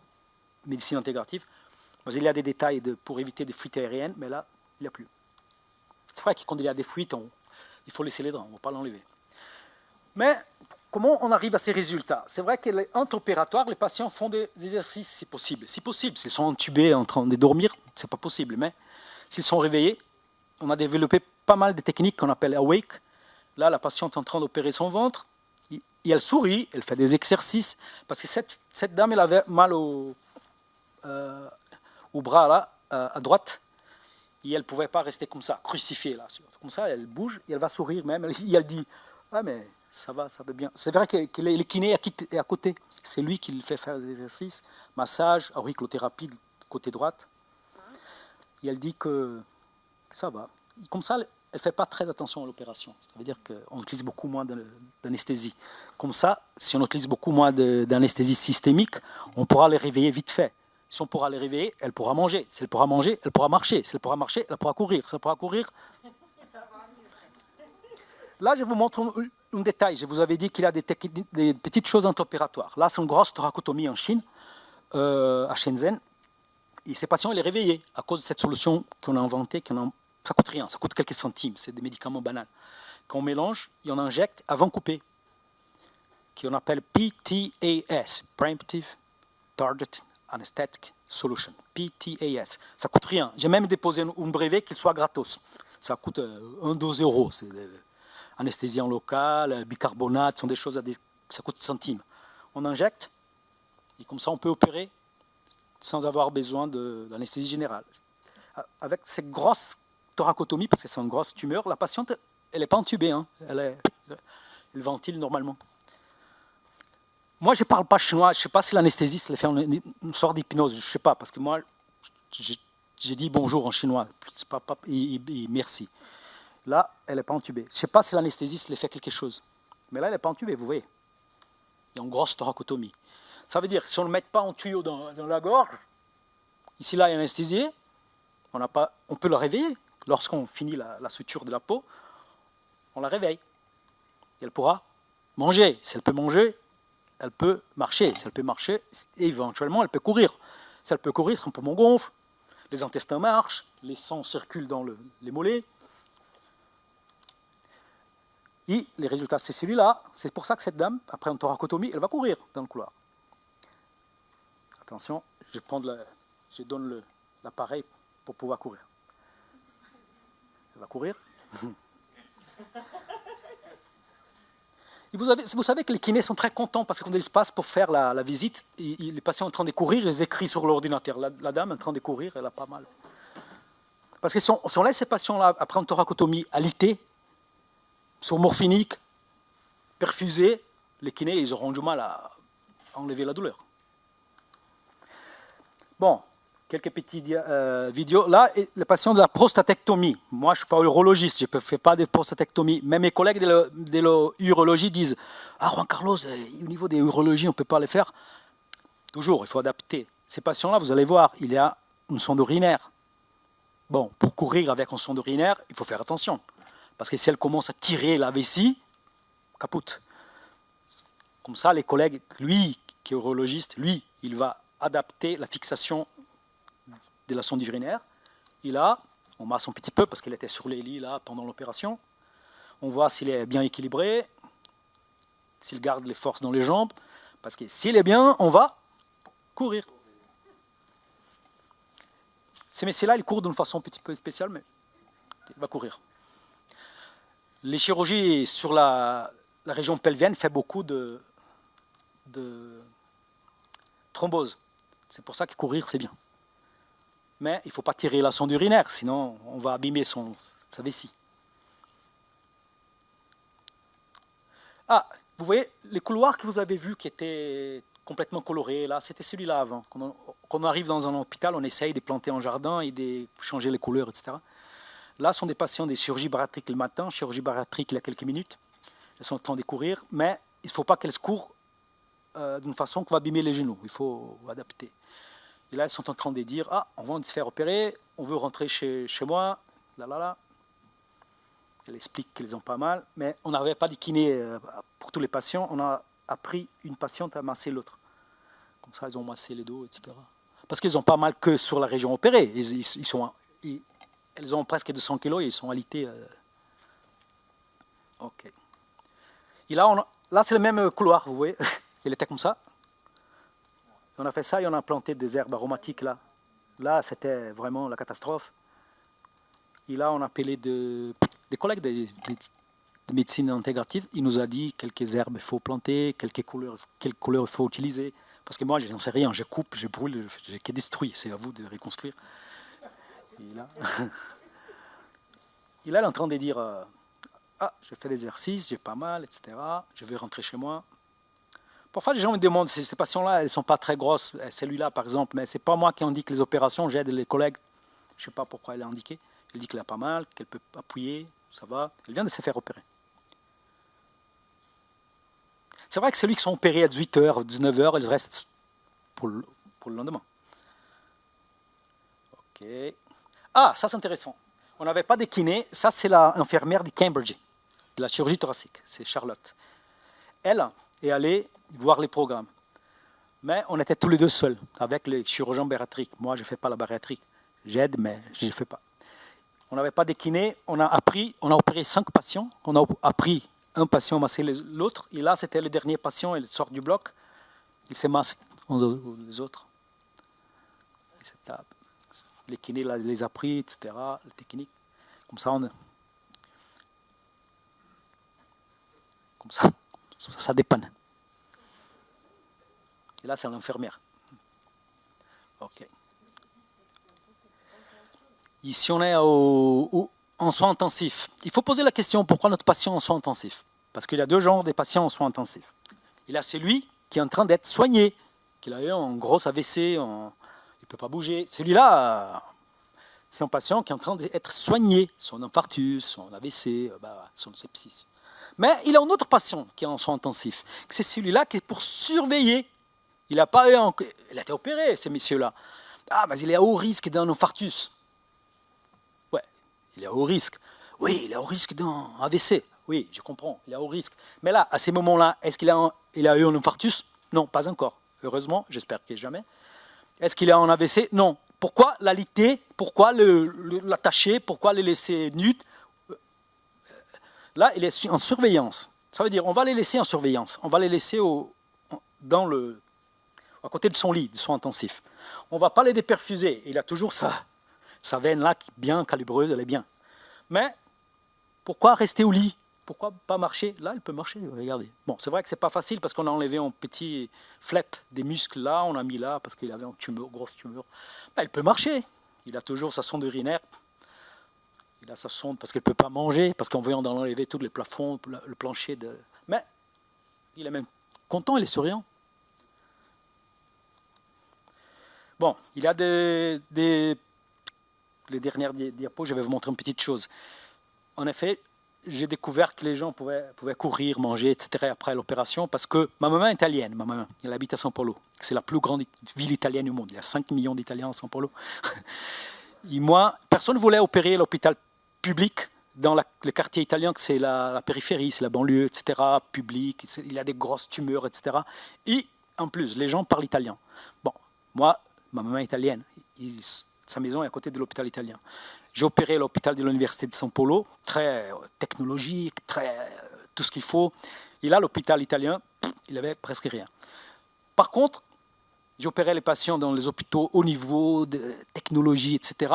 médecines intégratives. Mais il y a des détails pour éviter des fuites aériennes, mais là, il n'y a plus. C'est vrai que quand il y a des fuites, il faut laisser les drains, on ne va pas l'enlever. Mais comment on arrive à ces résultats? C'est vrai que les intraopératoires, les patients font des exercices si possible. Si possible, s'ils sont intubés en train de dormir, ce n'est pas possible. Mais s'ils sont réveillés, on a développé pas mal de techniques qu'on appelle awake. Là, la patiente est en train d'opérer son ventre. Et elle sourit, elle fait des exercices, parce que cette dame, elle avait mal au bras, là, à droite, et elle ne pouvait pas rester comme ça, crucifiée, là. Comme ça, elle bouge, et elle va sourire même, et elle dit, ah mais ça va bien. C'est vrai que le kiné est à côté, c'est lui qui fait faire des exercices, massage, auriculothérapie, côté droite, et elle dit que ça va. Et comme ça, elle ne fait pas très attention à l'opération. Ça veut dire qu'on utilise beaucoup moins d'anesthésie. Comme ça, si on utilise beaucoup moins d'anesthésie systémique, on pourra les réveiller vite fait. Si on pourra les réveiller, elle pourra manger. Si elle pourra manger, elle pourra marcher. Si elle pourra marcher, elle pourra courir. Si elle pourra courir... Là, je vous montre un détail. Je vous avais dit qu'il y a des petites choses intraopératoires. Là, c'est une grosse thoracotomie en Chine, à Shenzhen. Et ces patients, elle est réveillée à cause de cette solution qu'on a inventée, ça coûte rien, ça coûte quelques centimes, c'est des médicaments banals. Qu'on mélange et on injecte avant couper, qu'on appelle PTAS, Preemptive Target Anesthetic Solution, PTAS. Ça coûte rien. J'ai même déposé un brevet qu'il soit gratos. Ça coûte 1-2 euros. C'est anesthésie en local, bicarbonate, ce sont des choses, ça coûte centimes. On injecte et comme ça on peut opérer sans avoir besoin d'anesthésie générale. Avec ces grosses thoracotomie, parce que c'est une grosse tumeur, la patiente, elle n'est pas intubée, hein. Elle ventile normalement. Moi, je ne parle pas chinois, je ne sais pas si l'anesthésiste le fait une sorte d'hypnose, je ne sais pas, parce que moi, j'ai dit bonjour en chinois, et merci. Là, elle n'est pas intubée. Je ne sais pas si l'anesthésiste le fait quelque chose, mais là, elle n'est pas intubée, vous voyez. Il y a une grosse thoracotomie. Ça veut dire, si on ne met pas un tuyau dans la gorge, ici, là, il y a anesthésié, on peut le réveiller. Lorsqu'on finit la suture de la peau, on la réveille. Et elle pourra manger. Si elle peut manger, elle peut marcher. Si elle peut marcher, et éventuellement, elle peut courir. Si elle peut courir, son poumon gonfle, les intestins marchent, les sangs circulent dans les mollets. Et les résultats, c'est celui-là. C'est pour ça que cette dame, après une thoracotomie, elle va courir dans le couloir. Attention, je donne l'appareil pour pouvoir courir. Elle va courir. Et vous savez que les kinés sont très contents parce qu'on a l'espace pour faire la visite. Et les patients en train de courir, ils écrivent sur l'ordinateur. La dame en train de courir, elle a pas mal. Parce que si on laisse ces patients-là après une thoracotomie alitée, sur morphinique, perfusés, les kinés, ils auront du mal à enlever la douleur. Bon, quelques petites vidéos. Là, le patient de la prostatectomie. Moi, je ne suis pas urologiste, je ne fais pas de prostatectomie. Mais mes collègues de l'urologie disent « Ah, Juan Carlos, au niveau des urologies, on ne peut pas les faire. » Toujours, il faut adapter. Ces patients-là, vous allez voir, il y a une sonde urinaire. Bon, pour courir avec une sonde urinaire, il faut faire attention. Parce que si elle commence à tirer la vessie, capote. Comme ça, les collègues, lui, qui est urologiste, lui, il va adapter la fixation de la sonde urinaire. Et là, on masse un petit peu parce qu'il était sur les lits là, pendant l'opération. On voit s'il est bien équilibré, s'il garde les forces dans les jambes. Parce que s'il est bien, on va courir. Ces messieurs-là, ils courent d'une façon un petit peu spéciale, mais il va courir. Les chirurgies sur la région pelvienne font beaucoup de thrombose. C'est pour ça que courir, c'est bien. Mais il ne faut pas tirer la sonde urinaire, sinon on va abîmer sa vessie. Ah, vous voyez, les couloirs que vous avez vus qui étaient complètement colorés, là, c'était celui-là avant. Quand on arrive dans un hôpital, on essaye de planter un jardin et de changer les couleurs, etc. Là, ce sont des patients des chirurgies bariatriques le matin, chirurgie bariatrique il y a quelques minutes. Elles sont en train de courir, mais il ne faut pas qu'elles courent d'une façon qui va abîmer les genoux. Il faut adapter. Et là, elles sont en train de dire « Ah, on va se faire opérer, on veut rentrer chez moi. » Là, là, là. Elle explique qu'elles ont pas mal, mais on n'avait pas de kiné pour tous les patients. On a appris une patiente à masser l'autre. Comme ça, elles ont massé les dos, etc. Parce qu'ils ont pas mal que sur la région opérée. Elles ont presque 200 kilos et ils sont alités. Ok. Et là, c'est le même couloir, vous voyez. Il était comme ça. On a fait ça et on a planté des herbes aromatiques là. Là, c'était vraiment la catastrophe. Et là, on a appelé des collègues de médecine intégrative. Il nous a dit quelques herbes il faut planter, quelles couleurs il faut utiliser. Parce que moi, je n'en sais rien. Je coupe, je brûle, je détruis. C'est à vous de reconstruire. Et là, il est en train de dire ah, j'ai fait l'exercice, j'ai pas mal, etc. Je vais rentrer chez moi. Parfois, les gens me demandent, ces patients-là, elles ne sont pas très grosses. Celui-là, par exemple, mais ce n'est pas moi qui indique les opérations. J'aide les collègues. Je ne sais pas pourquoi elle a indiqué. Elle dit qu'elle a pas mal, qu'elle peut appuyer, ça va. Elle vient de se faire opérer. C'est vrai que celui qui sont opérés à 18h, 19h, ils restent pour le lendemain. Ok. Ah, ça c'est intéressant. On n'avait pas de kiné. Ça, c'est l'infirmière de Cambridge, de la chirurgie thoracique. C'est Charlotte. Elle est allée voir les programmes. Mais on était tous les deux seuls, avec les chirurgiens bariatriques. Moi, je ne fais pas la bariatrique. J'aide, mais je ne le fais pas. On n'avait pas de kiné. On a opéré 5 patients. On a appris un patient à masser l'autre. Et là, c'était le dernier patient. Il sort du bloc. Il se masse les autres. Les kinés les a pris, etc. Les techniques. Comme ça, ça dépanne. Et là, c'est l'infirmière. OK. Ici, on est en soins intensifs. Il faut poser la question, pourquoi notre patient en soins intensifs? Parce qu'il y a 2 genres de patients en soins intensifs. Il y a celui qui est en train d'être soigné, qui a eu un gros AVC, il ne peut pas bouger. Celui-là, c'est un patient qui est en train d'être soigné, son infarctus, son AVC, son sepsis. Mais il y a un autre patient qui est en soins intensifs. C'est celui-là qui est pour surveiller. Il a été opéré, ces messieurs-là. Ah, mais il est à haut risque d'un infarctus. Ouais, il est à haut risque. Oui, il est à haut risque d'un AVC. Oui, je comprends, il est à haut risque. Mais là, à ces moments-là, est-ce qu'il a eu un infarctus? Non, pas encore. Heureusement, j'espère que jamais. Est-ce qu'il a un AVC? Non. Pourquoi l'alité? Pourquoi l'attacher? Pourquoi le laisser nu? Là, il est en surveillance. Ça veut dire on va les laisser en surveillance. On va les laisser à côté de son lit, de soins intensifs. On ne va pas les déperfuser. Il a toujours sa veine-là qui est bien calibreuse, elle est bien. Mais pourquoi rester au lit? Pourquoi pas marcher? Là, il peut marcher, regardez. Bon, c'est vrai que ce n'est pas facile parce qu'on a enlevé un petit flap des muscles là, on a mis là parce qu'il avait une grosse tumeur. Ben, il peut marcher. Il a toujours sa sonde urinaire. Il a sa sonde parce qu'elle ne peut pas manger, parce qu'en voyant d'enlever tous les plafonds, le plancher. Mais il est même content, il est souriant. Bon, il y a les dernières diapos, je vais vous montrer une petite chose. En effet, j'ai découvert que les gens pouvaient courir, manger, etc. après l'opération, parce que ma maman est italienne, elle habite à São Paulo. C'est la plus grande ville italienne du monde. Il y a 5 millions d'Italiens à São Paulo. Et moi, personne ne voulait opérer à l'hôpital public dans le quartier italien, que c'est la périphérie, c'est la banlieue, etc., public, il y a des grosses tumeurs, etc. Et en plus, les gens parlent italien. Bon, moi, ma maman est italienne, sa maison est à côté de l'hôpital italien. J'ai opéré à l'hôpital de l'université de São Paulo, très technologique, tout ce qu'il faut. Et là, l'hôpital italien, il avait presque rien. Par contre, j'ai opéré les patients dans les hôpitaux haut niveau, de technologie, etc.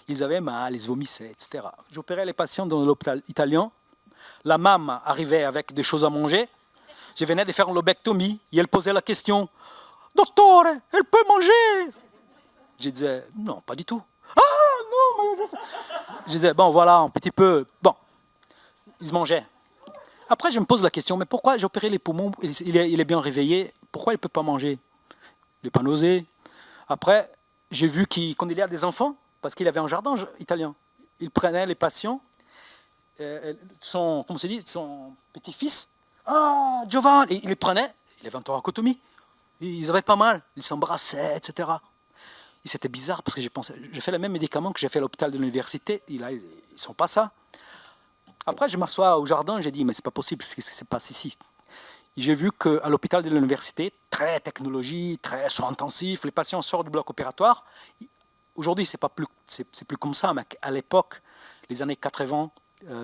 Ils avaient mal, ils vomissaient, etc. J'ai opéré les patients dans l'hôpital italien. La maman arrivait avec des choses à manger. Je venais de faire une lobectomie et elle posait la question « Docteur, elle peut manger ?» Je disais « Non, pas du tout. » « Ah non, mais je disais « Bon, voilà, un petit peu. » Bon, ils mangeaient. Après, je me pose la question « Mais pourquoi j'ai opéré les poumons, il est bien réveillé, pourquoi il ne peut pas manger ?» Il n'est pas nausé. Après, j'ai vu quand il y a des enfants, parce qu'il avait un jardin italien, il prenait les patients, son petit-fils, « Ah, Giovanni !» Il les prenait, il avait une thoracotomie. Ils avaient pas mal, ils s'embrassaient, etc. Et c'était bizarre parce que j'ai fait les mêmes médicaments que j'ai fait à l'hôpital de l'université, ils ne sont pas ça. Après, je m'assois au jardin et j'ai dit, mais c'est pas possible ce qui se passe ici. J'ai vu qu'à l'hôpital de l'université, très technologie, très soins intensifs, les patients sortent du bloc opératoire. Aujourd'hui, c'est plus comme ça, mais à l'époque, les années 80,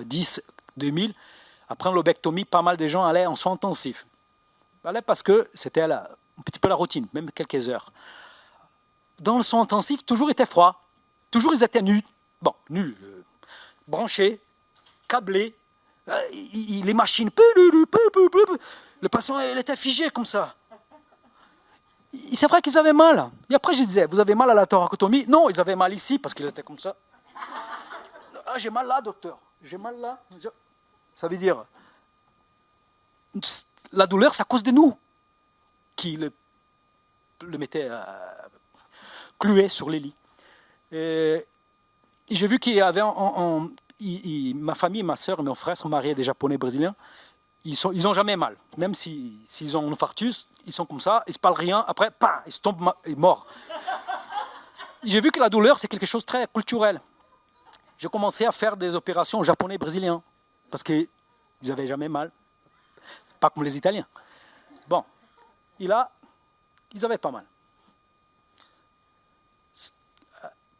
10, 2000, après une lobectomie, pas mal de gens allaient en soins intensifs. Allaient parce que c'était un petit peu la routine, même quelques heures. Dans le soin intensif, toujours était froid. Toujours ils étaient nus. Bon, nus, branchés, câblés. Les machines, le patient il était figé comme ça. C'est vrai qu'ils avaient mal. Et après je disais, vous avez mal à la thoracotomie? Non, ils avaient mal ici parce qu'ils étaient comme ça. Ah, j'ai mal là, docteur. J'ai mal là. Ça veut dire, la douleur, c'est à cause de nous qui le mettait cloué sur les lits. Et j'ai vu qu'il y avait ma famille, ma soeur et mon frère sont mariés des Japonais brésiliens. Ils n'ont jamais mal. Même s'ils ont un infarctus, ils sont comme ça, ils ne se parlent rien. Après, ils se tombent morts. J'ai vu que la douleur, c'est quelque chose de très culturel. J'ai commencé à faire des opérations japonais brésiliens parce qu'ils n'avaient jamais mal. Pas comme les Italiens. Bon, et là, ils avaient pas mal.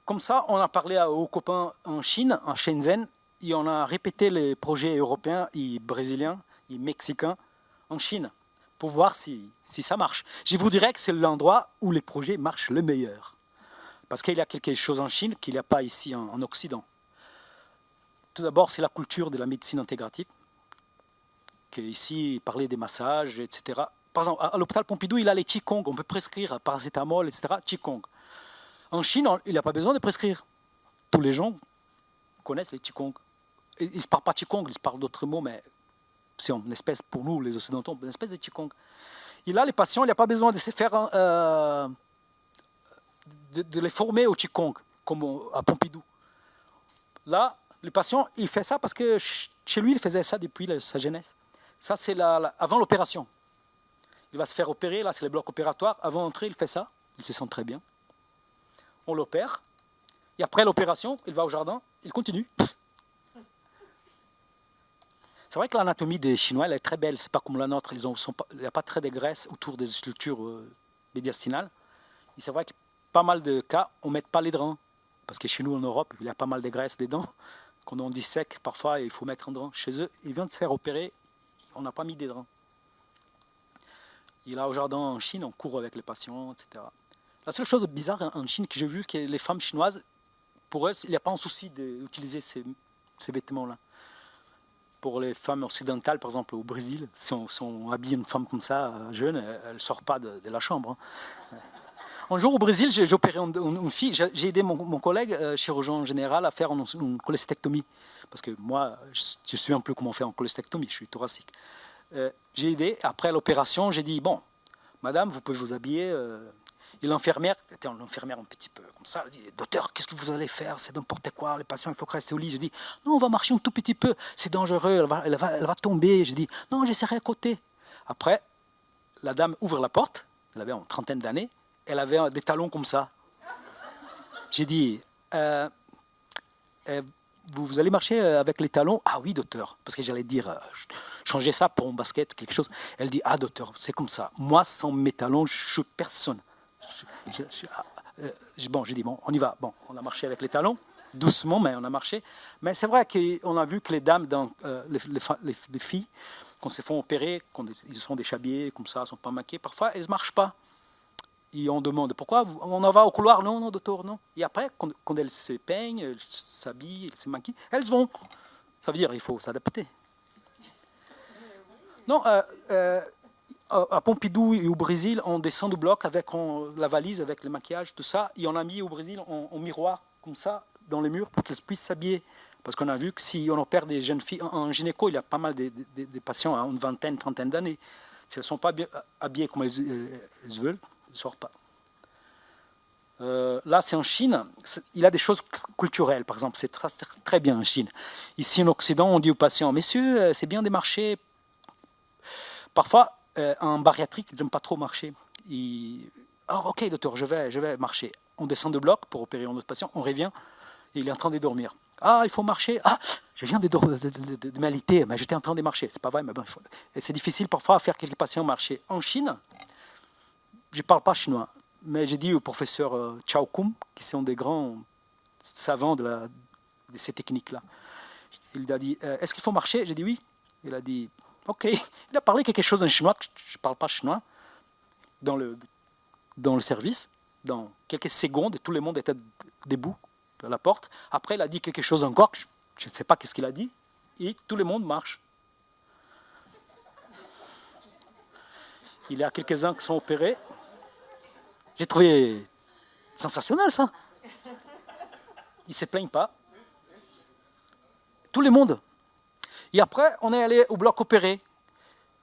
Comme ça, on a parlé aux copains en Chine, en Shenzhen, et on a répété les projets européens et brésiliens et mexicains en Chine pour voir si ça marche. Je vous dirais que c'est l'endroit où les projets marchent le meilleur. Parce qu'il y a quelque chose en Chine qu'il n'y a pas ici en Occident. Tout d'abord, c'est la culture de la médecine intégrative. Ici, parler des massages, etc. Par exemple, à l'hôpital Pompidou, il a les Qigong. On peut prescrire paracétamol, etc. Qigong. En Chine, il n'y a pas besoin de prescrire. Tous les gens connaissent les Qigong. Ils ne se parlent pas Qigong, ils se parlent d'autres mots, mais c'est une espèce, pour nous, les Occidentaux, une espèce de Qigong. Et là, les patients, il n'y a pas besoin de se faire, de les former au Qigong, comme à Pompidou. Là, le patient, il fait ça parce que chez lui, il faisait ça depuis sa jeunesse. Ça, c'est avant l'opération. Il va se faire opérer, là, c'est le bloc opératoire. Avant d'entrer, il fait ça. Il se sent très bien. On l'opère. Et après l'opération, il va au jardin, il continue. C'est vrai que l'anatomie des Chinois, elle est très belle. C'est pas comme la nôtre. Il n'y a pas très de graisse autour des structures médiastinales. Et c'est vrai que pas mal de cas, on ne met pas les drains. Parce que chez nous, en Europe, il y a pas mal de graisse dedans. Quand on dissèque, parfois, il faut mettre un drain. Chez eux, ils viennent de se faire opérer. On n'a pas mis des drains. Et là, au jardin en Chine, on court avec les patients, etc. La seule chose bizarre en Chine que j'ai vu, c'est que les femmes chinoises, pour elles, il n'y a pas un souci d'utiliser ces vêtements-là. Pour les femmes occidentales, par exemple au Brésil, si on habille une femme comme ça, jeune, elle ne sort pas de la chambre. Hein. Un jour au Brésil, j'ai opéré une fille, j'ai aidé mon collègue chirurgien général à faire une cholestectomie. Parce que moi, je suis un peu comment faire une cholestectomie, je suis thoracique. J'ai aidé, après l'opération, j'ai dit, bon, madame, vous pouvez vous habiller. Et l'infirmière, était l'infirmière un petit peu comme ça, elle dit, docteur, qu'est-ce que vous allez faire? C'est n'importe quoi, les patients, il faut rester au lit. Je dis, non, on va marcher un tout petit peu, c'est dangereux, elle va tomber. Je dis, non, j'essaierai à côté. Après, la dame ouvre la porte, elle avait une trentaine d'années, elle avait des talons comme ça. J'ai dit, vous allez marcher avec les talons? Ah oui, docteur, parce que j'allais dire, changer ça pour un basket, quelque chose. Elle dit, ah docteur, c'est comme ça. Moi, sans mes talons, je suis personne. Bon, j'ai dit, bon, on y va. Bon, on a marché avec les talons, doucement, mais on a marché. Mais c'est vrai qu'on a vu que les dames, les filles, quand se font opérer, quand ils sont déshabillés, comme ça, ne sont pas maquillées, parfois, elles ne marchent pas. Et on demande, pourquoi on en va au couloir? Non, non, docteur, non. Et après, quand elles se peignent, elles s'habillent, elles se maquillent, elles vont. Ça veut dire qu'il faut s'adapter. Non, à Pompidou et au Brésil, on descend du bloc avec la valise, avec le maquillage, tout ça. Et on a mis au Brésil en miroir, comme ça, dans les murs, pour qu'elles puissent s'habiller. Parce qu'on a vu que si on opère des jeunes filles, en gynéco, il y a pas mal de patients à une vingtaine, trentaine d'années. Si elles ne sont pas habillées comme elles veulent, elles ne sortent pas. Là, c'est en Chine. Il y a des choses culturelles, par exemple. C'est très bien en Chine. Ici, en Occident, on dit aux patients, messieurs, c'est bien de marcher. Parfois, en bariatrique, ils n'aiment pas trop marcher. Oh, ok, docteur, je vais marcher. On descend de bloc pour opérer un autre patient, on revient, et il est en train de dormir. Ah, il faut marcher. Ah, je viens de m'aliter, mais j'étais en train de marcher. C'est pas vrai, mais bon, et c'est difficile parfois à faire quelques patients marcher. En Chine, je ne parle pas chinois, mais j'ai dit au professeur Chao Kum, qui sont des grands savants de ces techniques-là. Il a dit, est-ce qu'il faut marcher? J'ai dit oui. Il a dit, ok. Il a parlé quelque chose en chinois, je ne parle pas chinois, dans le service. Dans quelques secondes, tout le monde était debout à la porte. Après, il a dit quelque chose encore, je ne sais pas qu'est-ce qu'il a dit, et tout le monde marche. Il y a quelques-uns qui sont opérés. J'ai trouvé sensationnel ça. Ils ne se plaignent pas. Tout le monde. Et après, on est allé au bloc opéré.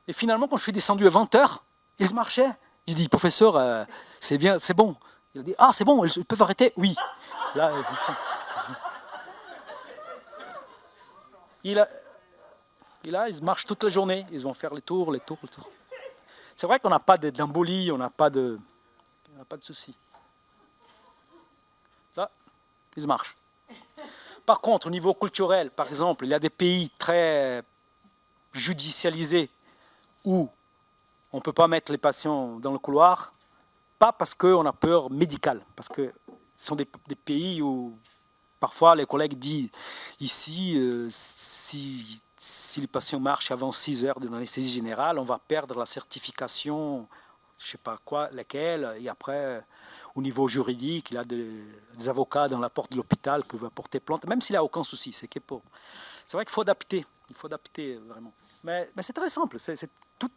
Et finalement, quand je suis descendu à 20h, ils marchaient. J'ai dit, professeur, c'est bien, c'est bon. Il a dit, ah, c'est bon, ils peuvent arrêter? Oui. Là, ils marchent toute la journée. Ils vont faire les tours. C'est vrai qu'on n'a pas d'embolie, on n'a pas de soucis. Là, ils marchent. Par contre, au niveau culturel, par exemple, il y a des pays très judicialisés où on ne peut pas mettre les patients dans le couloir, pas parce qu'on a peur médicale, parce que ce sont des pays où parfois les collègues disent ici, si les patients marchent avant 6 heures de l'anesthésie générale, on va perdre la certification, je ne sais pas quoi, laquelle, et après, au niveau juridique, il y a des avocats dans la porte de l'hôpital qui vont porter plainte, même s'il n'y a aucun souci, c'est vrai qu'il faut adapter, vraiment. Mais c'est très simple,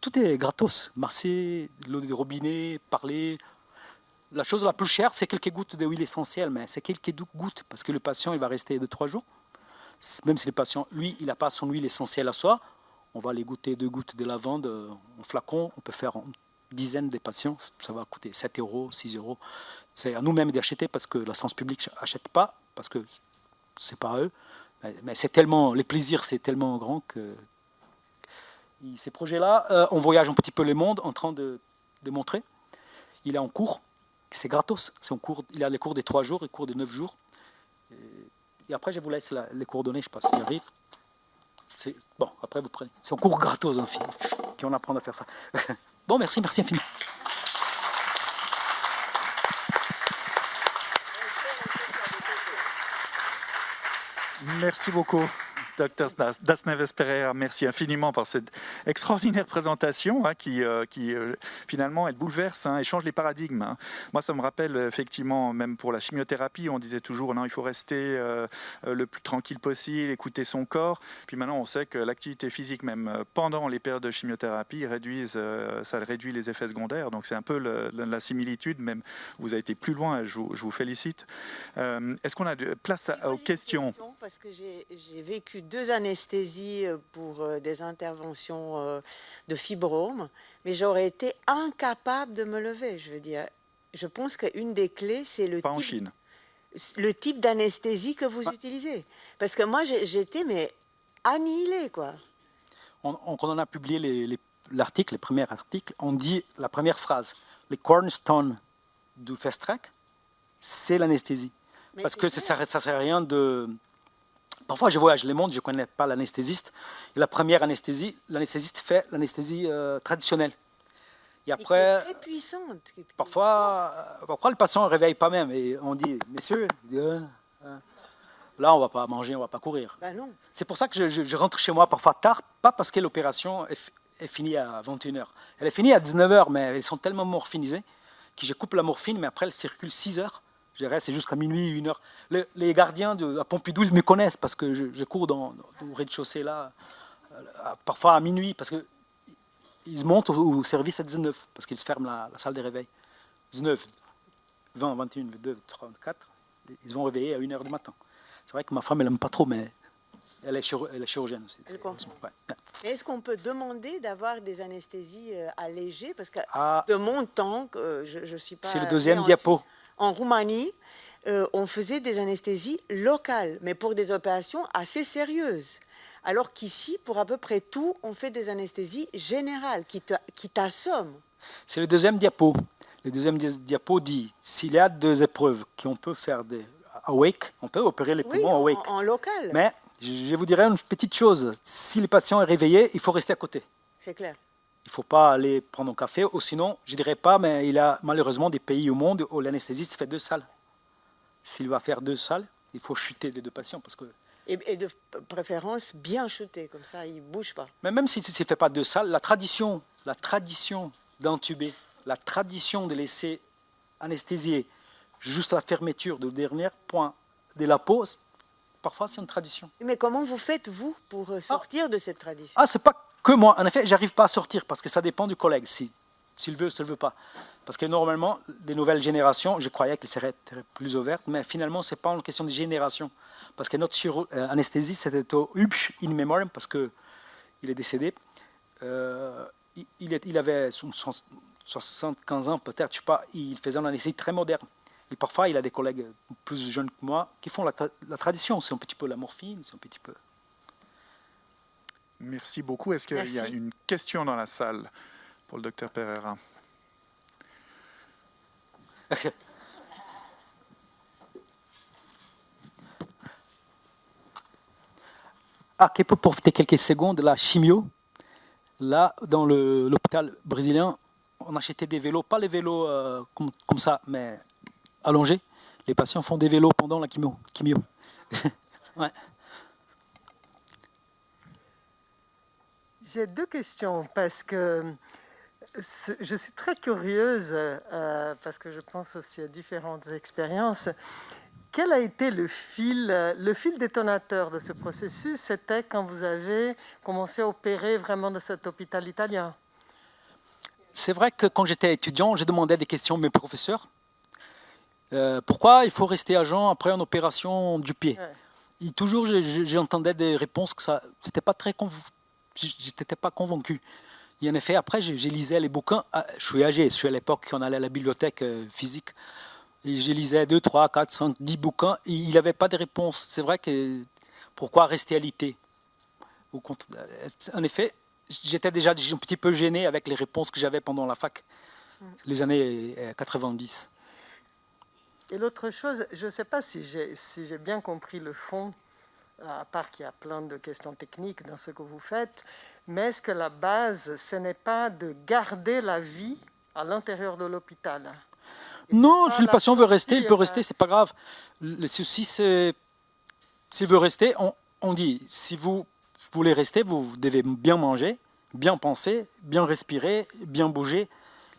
tout est gratos, marcher, l'eau du robinet, parler. La chose la plus chère, c'est quelques gouttes d'huile essentielle, mais c'est quelques gouttes, parce que le patient, il va rester 2-3 jours. Même si le patient, lui, il n'a pas son huile essentielle à soi, on va les goûter 2 gouttes de lavande en flacon, on peut faire une dizaine de patients, ça va coûter 7 euros, 6 euros. C'est à nous-mêmes d'acheter parce que la santé publique n'achète pas, parce que c'est pas à eux. Mais c'est tellement, les plaisirs, c'est tellement grand que ces projets-là, on voyage un petit peu le monde en train de montrer. Il est en cours, c'est gratos, c'est en cours, il a les cours des 3 jours, les cours des 9 jours. Et après, je vous laisse les coordonnées, je ne sais pas s'il arrive. Bon, après, vous prenez. C'est en cours gratos, en fait, qu'on apprend à faire ça. Bon, merci infiniment. Merci beaucoup Dr Das Neves Pereira, merci infiniment pour cette extraordinaire présentation qui finalement, elle bouleverse et change les paradigmes. Moi, ça me rappelle effectivement, même pour la chimiothérapie, on disait toujours non, il faut rester le plus tranquille possible, écouter son corps. Puis maintenant, on sait que l'activité physique, même pendant les périodes de chimiothérapie, ça réduit les effets secondaires. Donc c'est un peu la similitude, même vous avez été plus loin, je vous félicite. Est-ce qu'on a place aux questions? Parce que j'ai vécu 2 anesthésies pour des interventions de fibrome, mais j'aurais été incapable de me lever. Je veux dire, je pense qu'une des clés, c'est le type d'anesthésie que vous utilisez. Parce que moi, j'étais annihilée, quoi. Quand on a publié l'article, les premiers articles, on dit la première phrase, les cornerstones du fast track, c'est l'anesthésie. Parce que ça ne sert à rien de... Parfois, je voyage le monde, je ne connais pas l'anesthésiste. Et la première anesthésie, l'anesthésiste fait l'anesthésie traditionnelle. Et après, très puissante. Parfois, le patient ne réveille pas même. Et on dit, messieurs, là, on ne va pas manger, on ne va pas courir. Ben non. C'est pour ça que je rentre chez moi parfois tard, pas parce que l'opération est finie à 21h. Elle est finie à 19h, mais elles sont tellement morphinisées que je coupe la morphine, mais après, elle circule 6 heures. Je reste jusqu'à minuit, 1h. Les gardiens à Pompidou, ils me connaissent parce que je cours dans le rez-de-chaussée là, parfois à minuit, parce qu'ils montent au service à 19, parce qu'ils ferment la salle de réveil. 19, 20, 21, 22, 34, ils vont réveiller à 1h du matin. C'est vrai que ma femme, elle n'aime pas trop, mais elle est chirurgienne aussi. Ouais. Mais est-ce qu'on peut demander d'avoir des anesthésies allégées? Parce que de mon temps, je suis pas... C'est le deuxième diapo. En Roumanie, on faisait des anesthésies locales, mais pour des opérations assez sérieuses. Alors qu'ici, pour à peu près tout, on fait des anesthésies générales qui t'assomment. C'est le deuxième diapo. Le deuxième diapo dit, s'il y a 2 épreuves qu'on peut faire des awake, on peut opérer les poumons awake. En local. Mais je vous dirais une petite chose, si le patient est réveillé, il faut rester à côté. C'est clair. Il ne faut pas aller prendre un café, ou sinon, je ne dirais pas, mais il y a malheureusement des pays au monde où l'anesthésiste fait 2 salles. S'il va faire 2 salles, il faut chuter les 2 patients. Parce que... et de préférence bien chuter, comme ça, il ne bouge pas. Mais même s'il ne fait pas 2 salles, la tradition d'intuber, la tradition de laisser anesthésier juste à la fermeture du dernier point de la pause, parfois c'est une tradition. Mais comment vous faites, vous, pour sortir de cette tradition? C'est pas que moi. En effet, j'arrive pas à sortir parce que ça dépend du collègue, s'il veut, s'il veut pas. Parce que normalement, les nouvelles générations, je croyais qu'elles seraient plus ouvertes, mais finalement, c'est pas une question de génération. Parce que notre anesthésiste, c'était au Hübsch in memoriam, parce qu'il est décédé. Il avait 75 ans, peut-être, je sais pas. Il faisait une anesthésie très moderne. Et parfois, il a des collègues plus jeunes que moi qui font la tradition. C'est un petit peu la morphine, c'est un petit peu... Merci beaucoup. Est-ce qu'il y a une question dans la salle pour le docteur Pereira? Qui peut profiter quelques secondes, la chimio. Là, dans l'hôpital brésilien, on achetait des vélos, pas les vélos comme ça, mais allongés. Les patients font des vélos pendant la chimio. Ouais. J'ai 2 questions parce que je suis très curieuse, parce que je pense aussi à différentes expériences. Quel a été le fil détonateur de ce processus? C'était quand vous avez commencé à opérer vraiment de cet hôpital italien. C'est vrai que quand j'étais étudiant, je demandais des questions à mes professeurs. Pourquoi il faut rester à jeun après une opération du pied? Et toujours, j'entendais des réponses que ça, c'était pas très j'étais pas convaincu. Et en effet, après, je lisais les bouquins. Je suis âgé, je suis à l'époque qu'on allait à la bibliothèque physique. Et je lisais 2, 3, 4, 5, 10 bouquins. Et il n'y avait pas de réponse. C'est vrai que pourquoi rester à l'IT? En effet, j'étais déjà un petit peu gêné avec les réponses que j'avais pendant la fac, les années 90. Et l'autre chose, je ne sais pas si j'ai bien compris le fond, à part qu'il y a plein de questions techniques dans ce que vous faites, mais est-ce que la base, ce n'est pas de garder la vie à l'intérieur de l'hôpital? Non, si le patient veut rester, il peut rester, c'est pas grave. Le souci, c'est s'il veut rester, on dit, si vous voulez rester, vous devez bien manger, bien penser, bien respirer, bien bouger.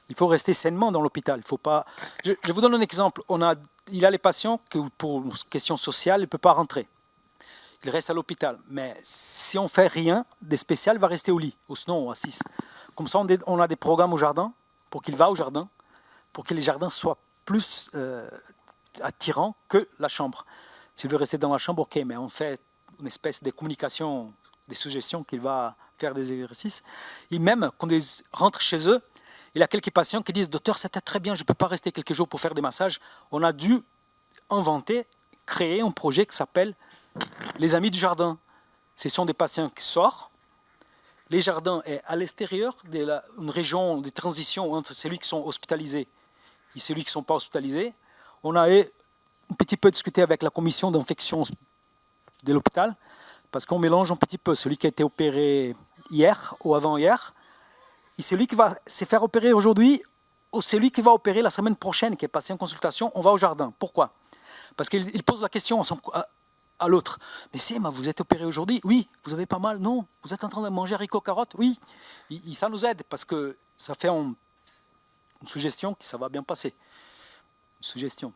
Il faut rester sainement dans l'hôpital. Il faut pas... je vous donne un exemple. Il y a les patients qui, pour une question sociale, ne peuvent pas rentrer. Il reste à l'hôpital. Mais si on ne fait rien de spécial, il va rester au lit, ou sinon à 6. Comme ça, on a des programmes au jardin, pour qu'il va au jardin, pour que les jardins soient plus attirants que la chambre. S'il veut rester dans la chambre, ok, mais on fait une espèce de communication, des suggestions qu'il va faire des exercices. Et même quand ils rentrent chez eux, il y a quelques patients qui disent « Docteur, c'était très bien, je ne peux pas rester quelques jours pour faire des massages. » On a dû inventer, créer un projet qui s'appelle « Les Amis du Jardin ». Ce sont des patients qui sortent. Les jardins est à l'extérieur d'une région de transition entre celui qui sont hospitalisés et celui qui ne sont pas hospitalisés. On a un petit peu discuté avec la commission d'infection de l'hôpital parce qu'on mélange un petit peu celui qui a été opéré hier ou avant-hier et celui qui va se faire opérer aujourd'hui ou celui qui va opérer la semaine prochaine, qui est passé en consultation, on va au jardin. Pourquoi? Parce qu'il pose la question à l'autre. « Mais Sema, vous êtes opéré aujourd'hui? Oui. Vous avez pas mal? Non. Vous êtes en train de manger haricots carottes? Oui. » Ça nous aide parce que ça fait une suggestion que ça va bien passer. Une suggestion.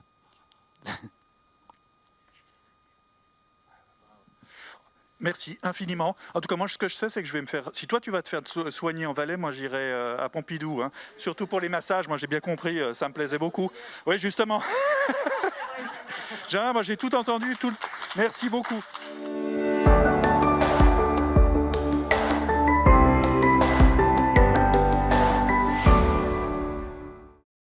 Merci infiniment. En tout cas, moi, ce que je sais, c'est que je vais me faire... Si toi, tu vas te faire soigner en Valais, moi, j'irai à Pompidou. Hein. Surtout pour les massages, moi, j'ai bien compris, ça me plaisait beaucoup. Oui, justement. Moi, j'ai tout entendu. Merci beaucoup.